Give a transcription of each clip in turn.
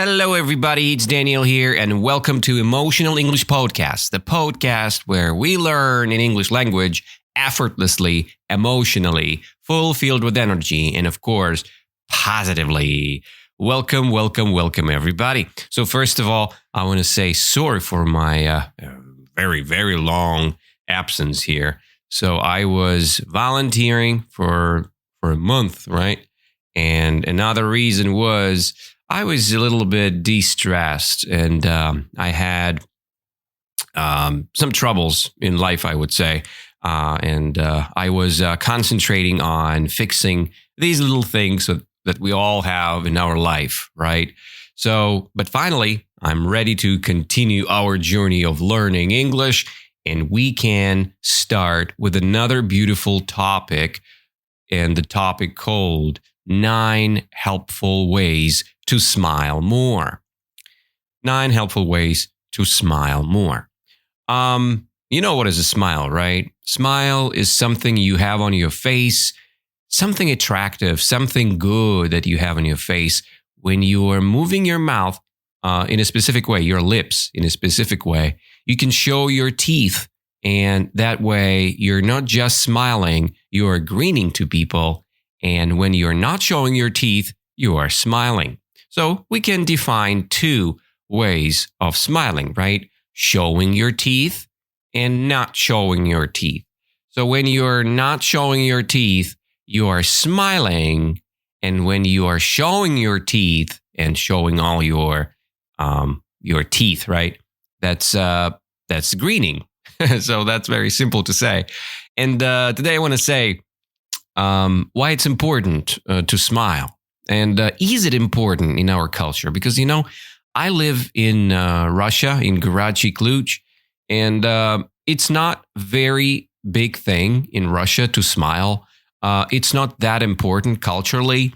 Hello, everybody. It's Daniel here, and welcome to Emotional English Podcast, the podcast where we learn in English language effortlessly, emotionally, fulfilled with energy, and of course, positively. Welcome, everybody. So first of all, I want to say sorry for my very, very long absence here. So I was volunteering for a month, right? And another reason was I was a little bit de-stressed, and I had some troubles in life, I would say. And I was concentrating on fixing these little things that we all have in our life, right? So, but finally, I'm ready to continue our journey of learning English, and we can start with another beautiful topic, and the topic called 9 helpful ways to smile more. 9 helpful ways to smile more. You know what is a smile, right? Smile is something you have on your face, something attractive, something good that you have on your face when you are moving your mouth in a specific way, your lips in a specific way. You can show your teeth, and that way you're not just smiling, you are grinning to people. And when you're not showing your teeth, you are smiling. So we can define 2 ways of smiling, right? Showing your teeth and not showing your teeth. So when you're not showing your teeth, you are smiling. And when you are showing your teeth and showing all your teeth, right? That's grinning. So that's very simple to say. And today I want to say why it's important to smile. And is it important in our culture? Because, you know, I live in Russia, in Garachi, Cluj, and it's not very big thing in Russia to smile. It's not that important culturally,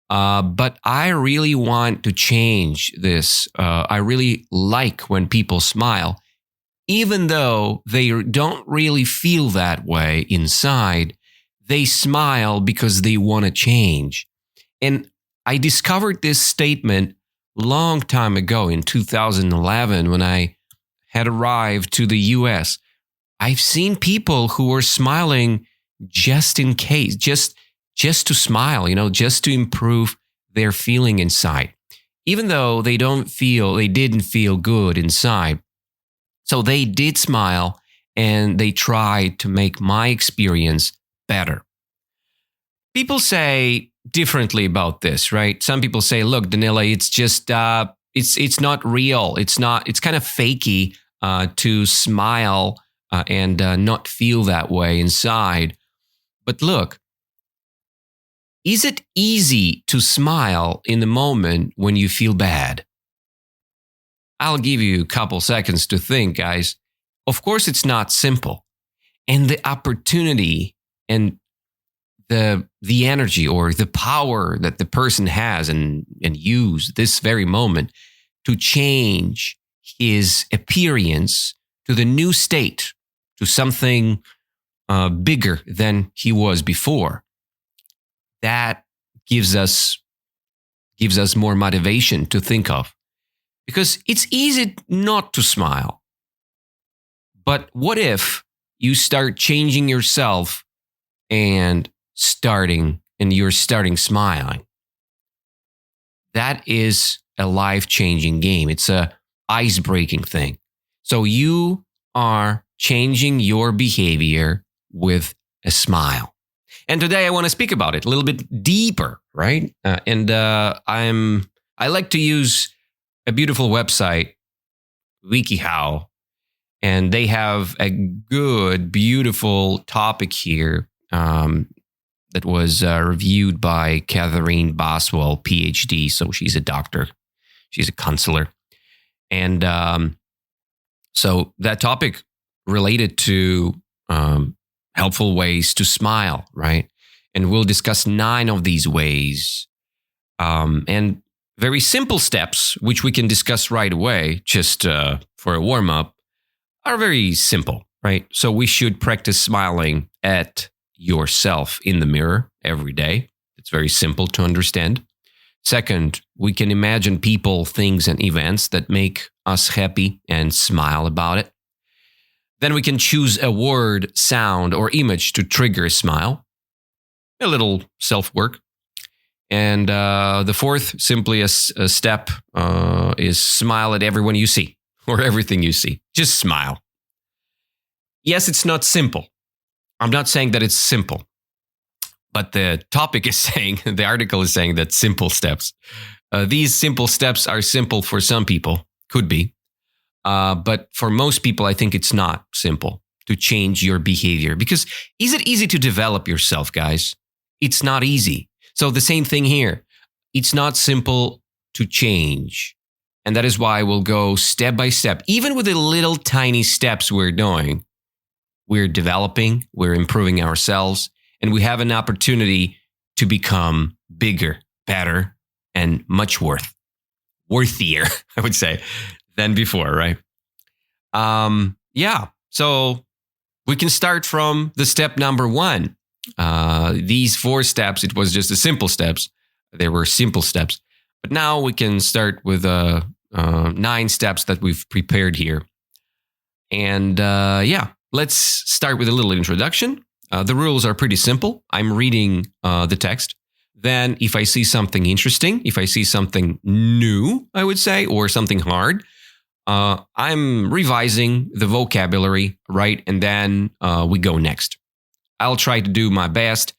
but I really want to change this. I really like when people smile, even though they don't really feel that way inside. They smile because they want to change. And I discovered this statement long time ago in 2011 when I had arrived to the US. I've seen people who were smiling just in case, just to smile, you know, just to improve their feeling inside, even though they didn't feel good inside. So they did smile, and they tried to make my experience better. People say differently about this, right? Some people say, look, Danila, it's just, it's not real. It's kind of fakey to smile and not feel that way inside. But look, is it easy to smile in the moment when you feel bad? I'll give you a couple seconds to think, guys. Of course, it's not simple. And the opportunity and the energy or the power that the person has and use this very moment to change his appearance to the new state, to something bigger than he was before. That gives us more motivation to think of, because it's easy not to smile. But what if you start changing yourself and you're starting smiling? That is a life-changing game. It's a ice-breaking thing. So you are changing your behavior with a smile. And today I want to speak about it a little bit deeper, right? I like to use a beautiful website, WikiHow, and they have a good, beautiful topic here that was reviewed by Catherine Boswell, PhD. So she's a doctor. She's a counselor. And so that topic related to helpful ways to smile, right? And we'll discuss 9 of these ways. And very simple steps, which we can discuss right away, just for a warm-up, are very simple, right? So we should practice smiling at yourself in the mirror every day. It's very simple to understand. Second, we can imagine people, things, and events that make us happy and smile about it. Then we can choose a word, sound, or image to trigger a smile. A little self-work. And the fourth, simply a step, is smile at everyone you see or everything you see. Just smile. Yes, it's not simple. I'm not saying that it's simple. But the topic is saying, the article is saying that simple steps. These simple steps are simple for some people, could be. But for most people, I think it's not simple to change your behavior. Because is it easy to develop yourself, guys? It's not easy. So the same thing here. It's not simple to change. And that is why we'll go step by step. Even with the little tiny steps we're doing, we're developing, we're improving ourselves. And we have an opportunity to become bigger, better, and much worthier, I would say, than before, right? So we can start from the step number 1. These 4 steps, it was just the simple steps. They were simple steps. But now we can start with 9 steps that we've prepared here. And let's start with a little introduction. The rules are pretty simple. I'm reading the text. Then if I see something interesting, if I see something new, I would say, or something hard, I'm revising the vocabulary, right? And then we go next. I'll try to do my best.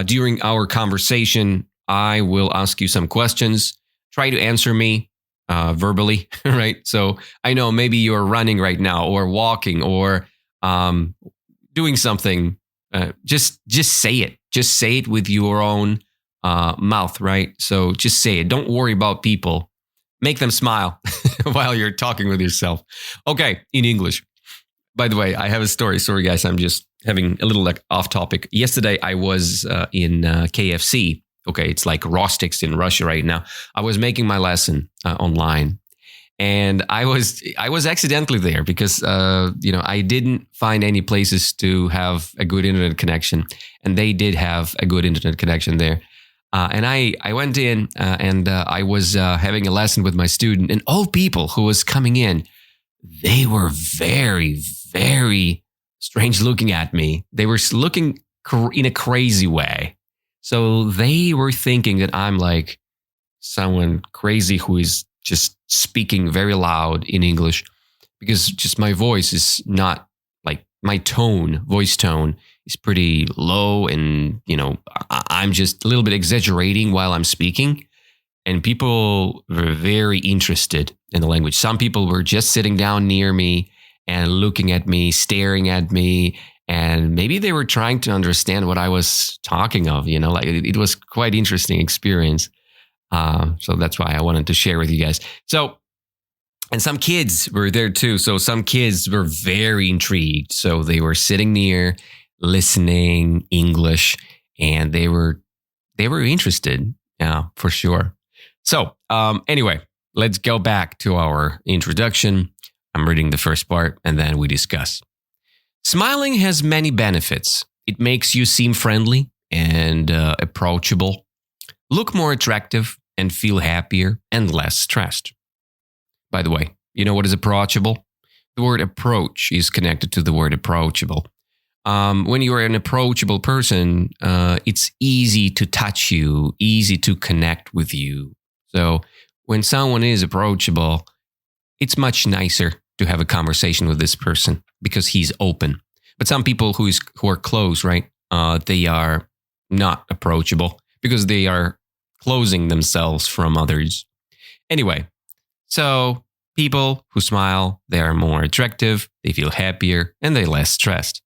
During our conversation, I will ask you some questions. Try to answer me verbally, right? So I know maybe you're running right now or walking or doing something. Just say it. Just say it with your own mouth, right? So just say it. Don't worry about people. Make them smile while you're talking with yourself. Okay, in English. By the way, I have a story. Sorry, guys. I'm just having a little off topic. Yesterday, I was in KFC. Okay, it's like Rostix in Russia right now. I was making my lesson online. And I was accidentally there because I didn't find any places to have a good internet connection, and they did have a good internet connection there. And I went in and I was having a lesson with my student, and all people who was coming in, they were very, very strange looking at me. They were looking in a crazy way. So they were thinking that I'm like someone crazy who is just speaking very loud in English, because just my voice is not like my voice tone is pretty low. And, I'm just a little bit exaggerating while I'm speaking. And people were very interested in the language. Some people were just sitting down near me and looking at me, staring at me. And maybe they were trying to understand what I was talking of, it was quite interesting experience. So that's why I wanted to share with you guys. So, and some kids were there too. So some kids were very intrigued. So they were sitting near, listening English, and they were interested. Yeah, for sure. So anyway, let's go back to our introduction. I'm reading the first part and then we discuss. Smiling has many benefits. It makes you seem friendly and approachable, look more attractive, and feel happier and less stressed. By the way, you know what is approachable? The word approach is connected to the word approachable. When you are an approachable person, it's easy to touch you, easy to connect with you. So when someone is approachable, it's much nicer to have a conversation with this person because he's open. But some people who are close, right? They are not approachable because they are closing themselves from others. Anyway, so people who smile, they are more attractive, they feel happier, and they're less stressed.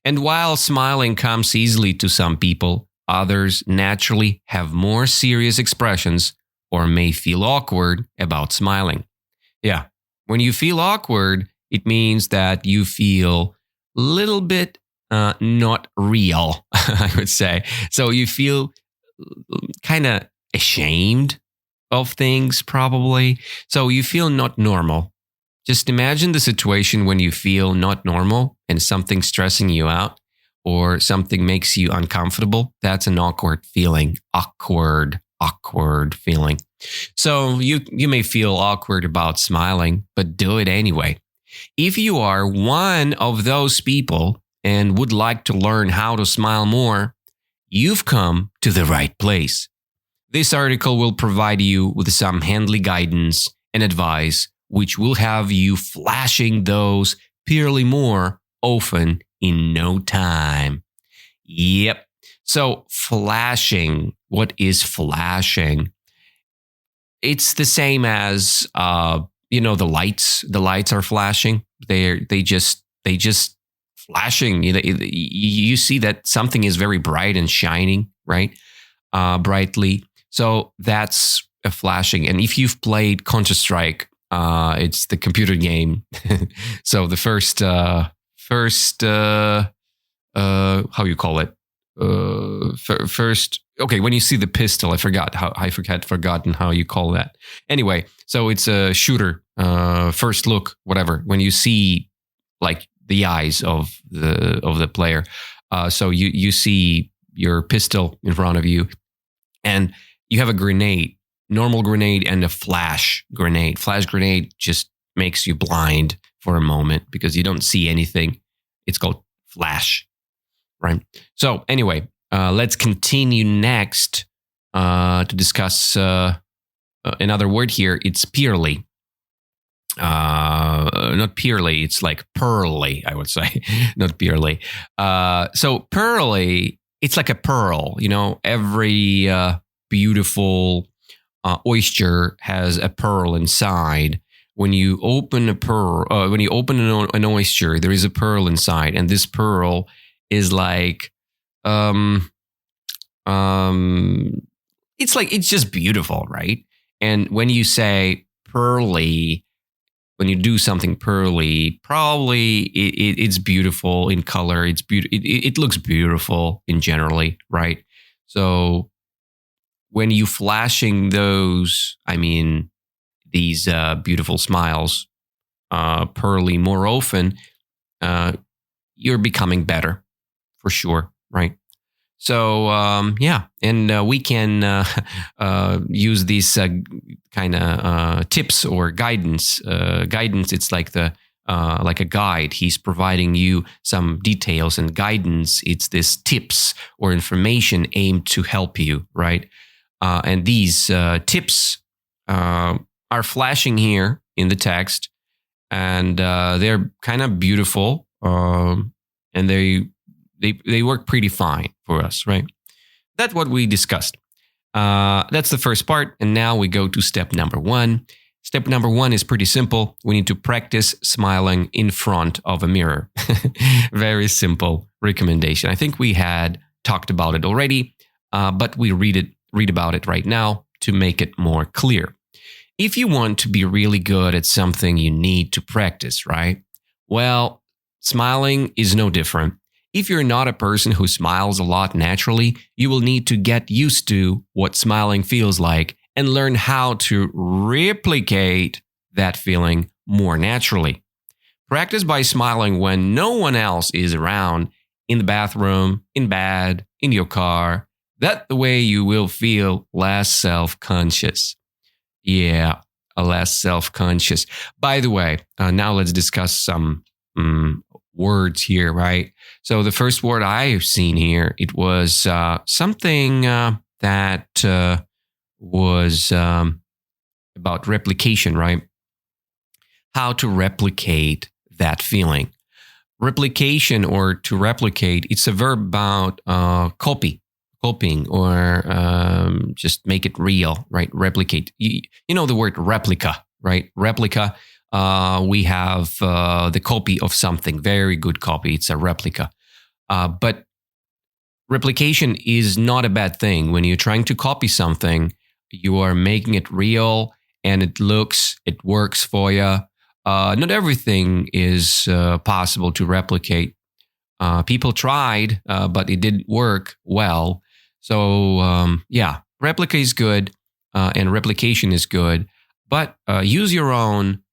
And while smiling comes easily to some people, others naturally have more serious expressions or may feel awkward about smiling. Yeah, when you feel awkward, it means that you feel a little bit not real, I would say. So you feel kind of ashamed of things, probably. So you feel not normal. Just imagine the situation when you feel not normal and something's stressing you out or something makes you uncomfortable. That's an awkward feeling. Awkward. awkward feeling. So you may feel awkward about smiling, but do it anyway. If you are one of those people and would like to learn how to smile more, you've come to the right place. This article will provide you with some handy guidance and advice, which will have you flashing those purely more often in no time. Yep. So flashing, what is flashing? It's the same as the lights. The lights are flashing. They just flashing. You see that something is very bright and shining, right? Brightly. So that's a flashing. And if you've played Counter-Strike, it's the computer game. So the first how you call it? First, okay, when you see the pistol, I forgotten how you call that. Anyway, so it's a shooter, first look, whatever. When you see like the eyes of the player, so you see your pistol in front of you, and you have a grenade, normal grenade, and a flash grenade. Flash grenade just makes you blind for a moment because you don't see anything. It's called flash. Right. So anyway, let's continue next to discuss another word here. It's purely. Not purely. It's like pearly, I would say. Not purely. So pearly, it's like a pearl. Every beautiful oyster has a pearl inside. When you open an oyster, there is a pearl inside, and this pearl is like, it's just beautiful, right? And when you say pearly, when you do something pearly, probably it's beautiful in color. It looks beautiful in generally, right? So when you flashing those, these beautiful smiles, pearly more often, you're becoming better. For sure, right? So, and we can use these kind of tips or guidance. Guidance, it's like like a guide. He's providing you some details, and guidance, it's this tips or information aimed to help you, right? And these tips are flashing here in the text, and they're kind of beautiful, and they work pretty fine for us, right? That's what we discussed. That's the first part. And now we go to step number 1. Step number 1 is pretty simple. We need to practice smiling in front of a mirror. Very simple recommendation. I think we had talked about it already, but we read about it right now to make it more clear. If you want to be really good at something, you need to practice, right? Well, smiling is no different. If you're not a person who smiles a lot naturally, you will need to get used to what smiling feels like and learn how to replicate that feeling more naturally. Practice by smiling when no one else is around, in the bathroom, in bed, in your car. That's the way you will feel less self-conscious. Yeah, less self-conscious. By the way, now let's discuss some words here, right? So the first word I've seen here, it was something that was about replication, right? How to replicate that feeling. Replication, or to replicate, it's a verb about copying, or just make it real, right? Replicate. You know the word replica, right? Replica. We have the copy of something, very good copy. It's a replica. But replication is not a bad thing. When you're trying to copy something, you are making it real, and it works for you. Not everything is possible to replicate. People tried, but it didn't work well. So replica is good, and replication is good. But use your own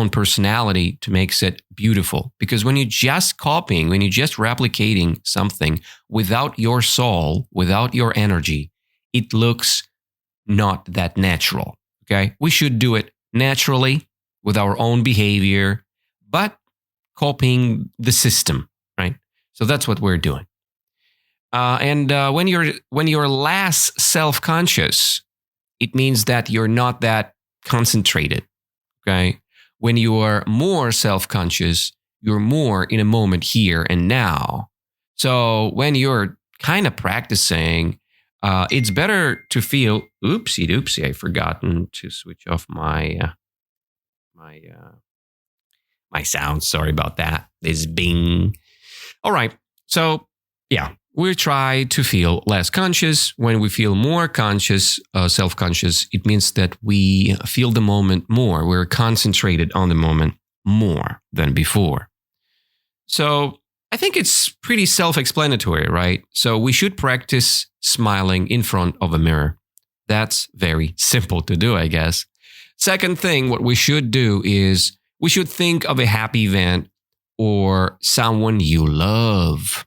personality to make it beautiful. Because when you're just copying, when you're just replicating something without your soul, without your energy, it looks not that natural. Okay. We should do it naturally with our own behavior, but copying the system, right? So that's what we're doing. And when you're less self-conscious, it means that you're not that concentrated. Okay. When you are more self-conscious, you're more in a moment here and now. So when you're kind of practicing, it's better to feel, oopsie doopsie, I've forgotten to switch off my sound. Sorry about that. This bing. All right. So yeah, we try to feel less conscious. When we feel more conscious, self-conscious, it means that we feel the moment more. We're concentrated on the moment more than before. So I think it's pretty self-explanatory, right? So we should practice smiling in front of a mirror. That's very simple to do, I guess. Second thing, what we should do is we should think of a happy event or someone you love.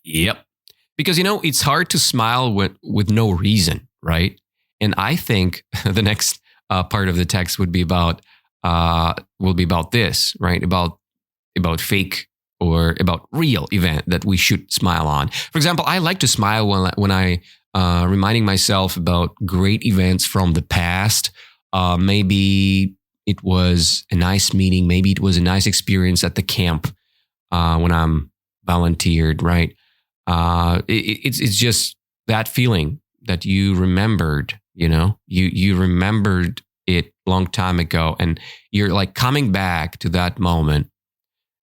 Yep. Because, it's hard to smile with no reason, right? And I think the next part of the text will be about this, right? About fake or about real event that we should smile on. For example, I like to smile when I reminding myself about great events from the past. Maybe it was a nice meeting. Maybe it was a nice experience at the camp when I'm volunteered, right? It's just that feeling that you remembered, you remembered it long time ago, and you're like coming back to that moment,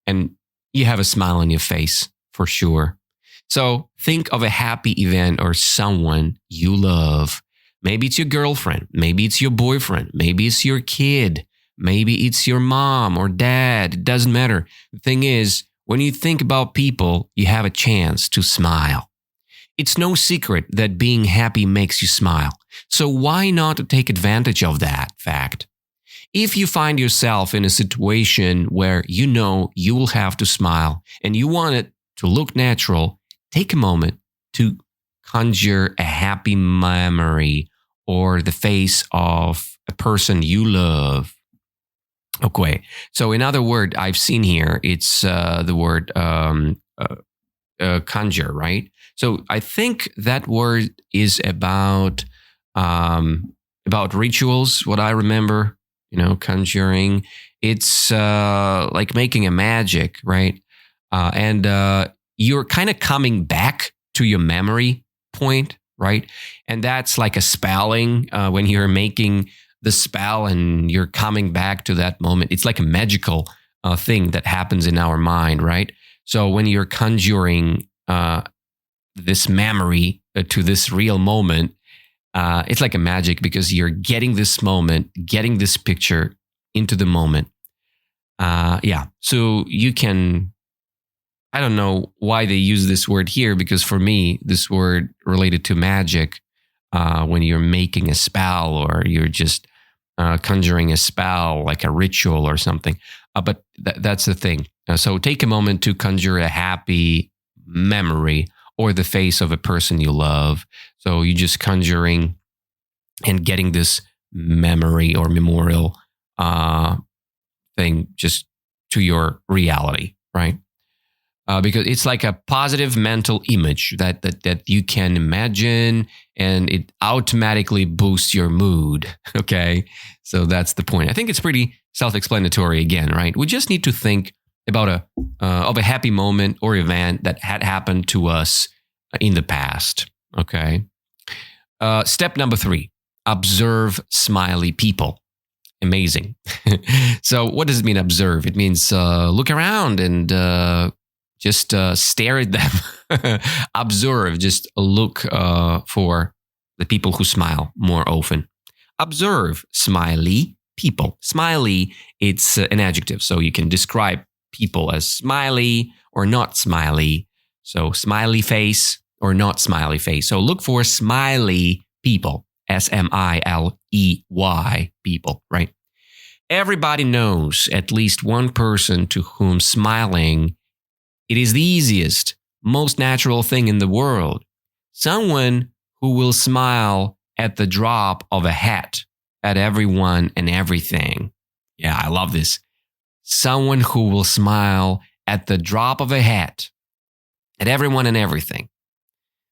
and you have a smile on your face for sure. So think of a happy event or someone you love. Maybe it's your girlfriend. Maybe it's your boyfriend. Maybe it's your kid. Maybe it's your mom or dad. It doesn't matter. The thing is, when you think about people, you have a chance to smile. It's no secret that being happy makes you smile. So why not take advantage of that fact? If you find yourself in a situation where you will have to smile and you want it to look natural, take a moment to conjure a happy memory or the face of a person you love. Okay, so another word I've seen here, it's the word conjure, right? So I think that word is about rituals. What I remember, conjuring. It's like making a magic, right? And you're kind of coming back to your memory point, right? And that's like a spelling when you're making the spell and you're coming back to that moment. It's like a magical thing that happens in our mind, right? So when you're conjuring this memory to this real moment, it's like a magic because you're getting this moment, getting this picture into the moment. So you can, I don't know why they use this word here, because for me, this word related to magic, when you're making a spell or you're just conjuring a spell, like a ritual or something. But that's the thing. So take a moment to conjure a happy memory or the face of a person you love. So you're just conjuring and getting this memory or memorial thing just to your reality, right? Because it's like a positive mental image that you can imagine, and it automatically boosts your mood. Okay, so that's the point. I think it's pretty self-explanatory again, right? We just need to think about a happy moment or event that had happened to us in the past. Okay. Step number 3: observe smiley people. Amazing. So, what does it mean? Observe. It means look around and just stare at them. Observe, just look for the people who smile more often. Observe smiley people. Smiley, it's an adjective, so you can describe people as smiley or not smiley. So smiley face or not smiley face. So look for smiley people, smiley people, right? Everybody knows at least one person to whom smiling it is the easiest, most natural thing in the world. Someone who will smile at the drop of a hat at everyone and everything. Yeah, I love this. Someone who will smile at the drop of a hat at everyone and everything.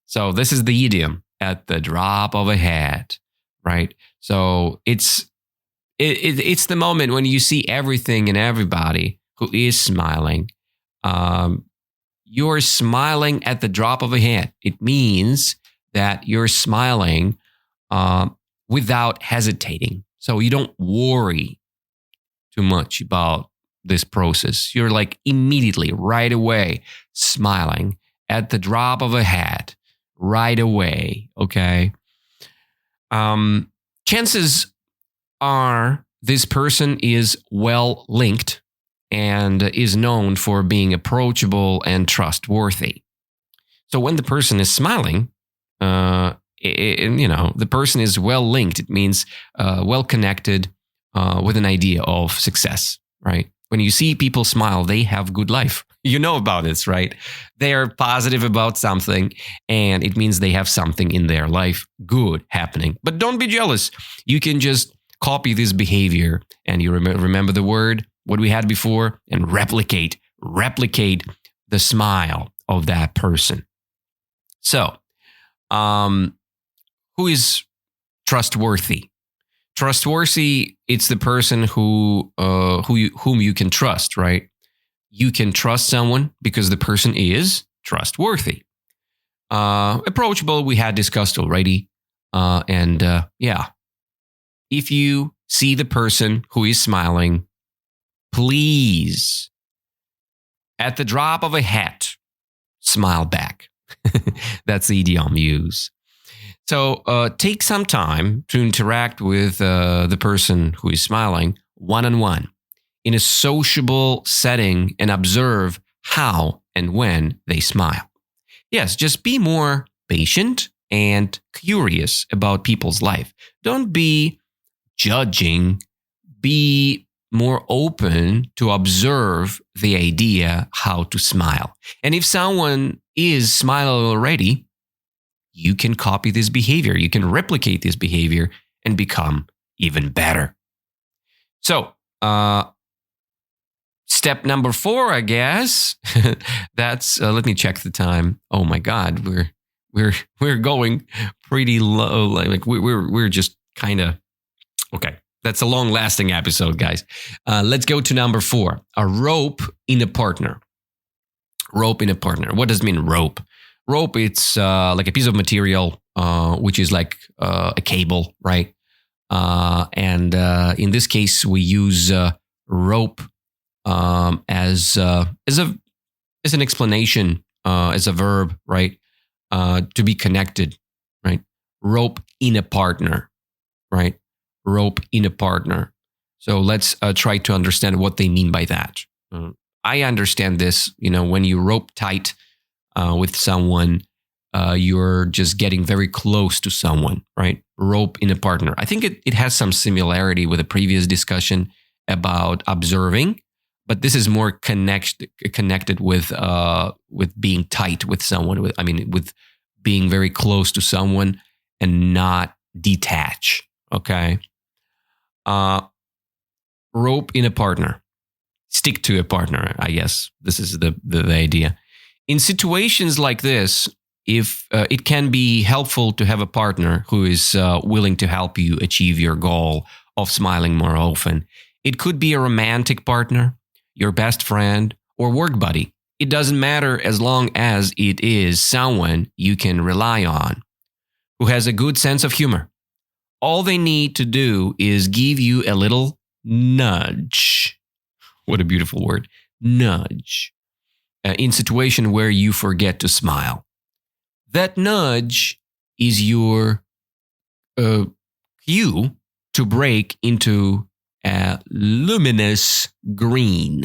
So this is the idiom, at the drop of a hat, right? So it's the moment when you see everything and everybody who is smiling. You're smiling at the drop of a hat. It means that you're smiling without hesitating. So you don't worry too much about this process. You're like immediately, right away, smiling at the drop of a hat, right away, okay? Chances are this person is well linked and is known for being approachable and trustworthy. So when the person is smiling, the person is well linked. It means well connected with an idea of success, right? When you see people smile, they have good life. You know about this, right? They are positive about something, and it means they have something in their life good happening. But don't be jealous. You can just copy this behavior, and you remember the word, what we had before, and replicate the smile of that person. So, who is trustworthy? Trustworthy, it's the person whom you can trust, right? You can trust someone because the person is trustworthy. Approachable, we had discussed already. If you see the person who is smiling, please, at the drop of a hat, smile back. That's the idiom use. So take some time to interact with the person who is smiling one-on-one in a sociable setting and observe how and when they smile. Yes, just be more patient and curious about people's life. Don't be judging. Be more open to observe the idea how to smile. And if someone is smiling already, you can copy this behavior. You can replicate this behavior and become even better. So, step number 4, I guess. That's let me check the time. Oh my God, we're going pretty low. Like we're just kind of okay. That's a long-lasting episode, guys. Let's go to number 4. A rope in a partner. Rope in a partner. What does it mean, rope? Rope, it's like a piece of material, which is like a cable, right? And in this case, we use rope as an explanation, as a verb, right? To be connected, right? Rope in a partner, right? Rope in a partner. So let's try to understand what they mean by that. I understand this, when you rope tight with someone, you're just getting very close to someone, right? Rope in a partner. I think it has some similarity with a previous discussion about observing, but this is more connected with being tight with someone, with being very close to someone and not detach, okay? Rope in a partner. Stick to a partner, I guess. This is the idea. In situations like this, if it can be helpful to have a partner who is willing to help you achieve your goal of smiling more often. It could be a romantic partner, your best friend, or work buddy. It doesn't matter as long as it is someone you can rely on, who has a good sense of humor. All they need to do is give you a little nudge. What a beautiful word. Nudge. In situation where you forget to smile. That nudge is your cue to break into a luminous green.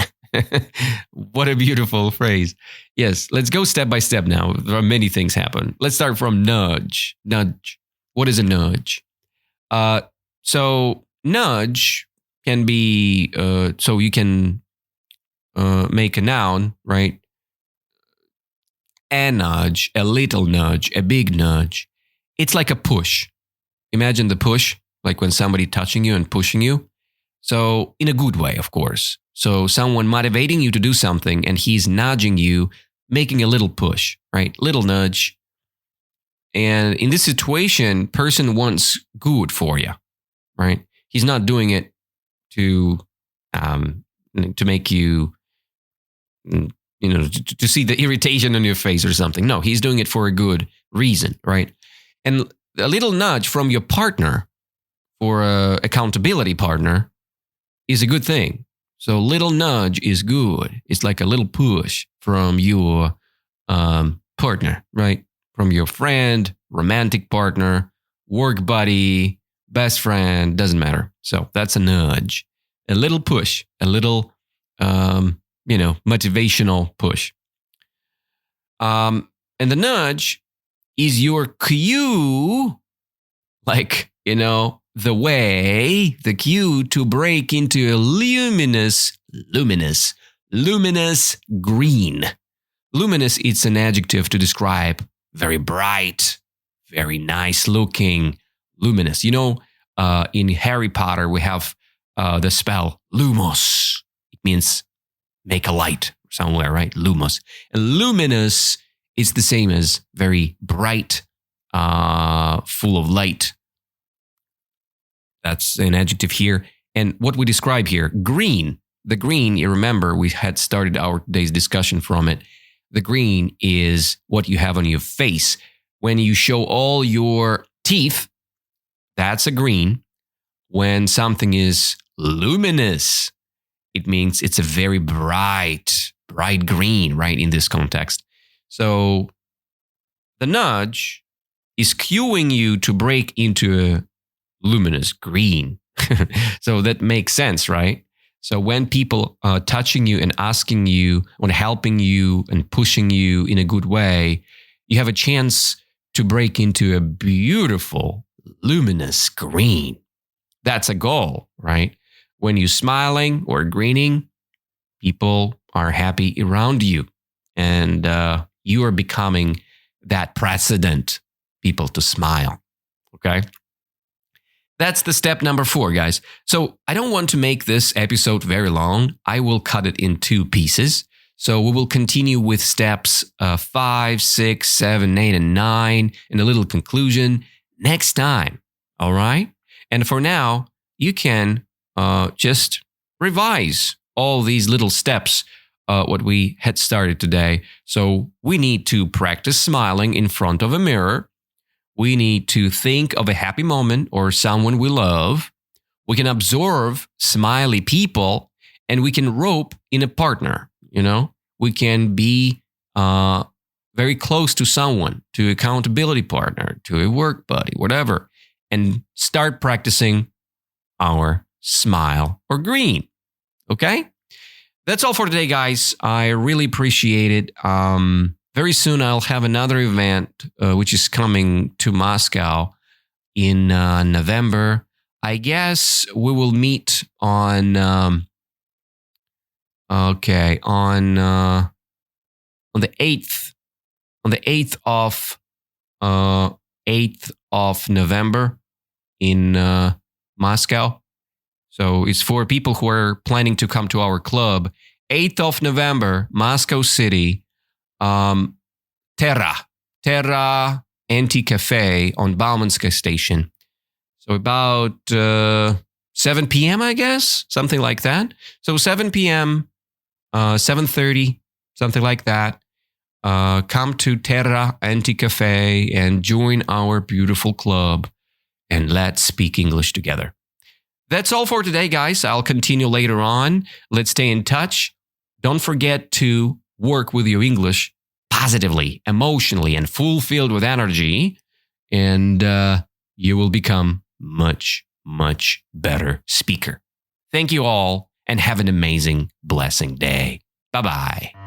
What a beautiful phrase. Yes, let's go step by step now. There are many things happen. Let's start from nudge. Nudge. What is a nudge? So nudge can be, so you can make a noun, right? A nudge, a little nudge, a big nudge. it's like a push. Imagine the push, like when somebody touching you and pushing you. So in a good way, of course. So someone motivating you to do something and he's nudging you, making a little push, right? Little nudge. And in this situation, person wants good for you, right? He's not doing it to make you, to see the irritation on your face or something. No, he's doing it for a good reason, right? And a little nudge from your partner or a accountability partner is a good thing. So little nudge is good. It's like a little push from your partner, right? From your friend, romantic partner, work buddy, best friend, doesn't matter. So that's a nudge, a little push, a little, motivational push. And the nudge is your cue, like, the cue to break into a luminous green. Luminous, it's an adjective to describe very bright, very nice looking, luminous. In Harry Potter, we have the spell lumos. It means make a light somewhere, right? Lumos. And luminous is the same as very bright, full of light. That's an adjective here. And what we describe here, green. The green, you remember, we had started our today's discussion from it. The green is what you have on your face. When you show all your teeth, that's a green. When something is luminous, it means it's a very bright green, right, in this context. So the nudge is cueing you to break into a luminous green. So that makes sense, right? So when people are touching you and asking you, or helping you and pushing you in a good way, you have a chance to break into a beautiful, luminous green. That's a goal, right? When you're smiling or grinning, people are happy around you. And you are becoming that precedent, people to smile, okay? That's the step number 4, guys. So I don't want to make this episode very long. I will cut it in 2 pieces. So we will continue with steps 5, 6, 7, 8, and 9, and a little conclusion next time. All right? And for now, you can just revise all these little steps, what we had started today. So we need to practice smiling in front of a mirror. We need to think of a happy moment or someone we love. We can observe smiley people, and we can rope in a partner. We can be very close to someone, to an accountability partner, to a work buddy, whatever, and start practicing our smile or green. Okay? That's all for today, guys. I really appreciate it. Very soon, I'll have another event, which is coming to Moscow in November. I guess we will meet on the 8th, on the 8th of November in Moscow. So it's for people who are planning to come to our club. 8th of November, Moscow City. Terra Anti-Cafe on Baumanska Station. So about 7 p.m., I guess, something like that. So 7 p.m., 7:30, something like that. Come to Terra Anti-Cafe and join our beautiful club, and let's speak English together. That's all for today, guys. I'll continue later on. Let's stay in touch. Don't forget to work with your English positively, emotionally, and fulfilled with energy, and you will become much, much better speaker. Thank you all, and have an amazing, blessing day. Bye-bye.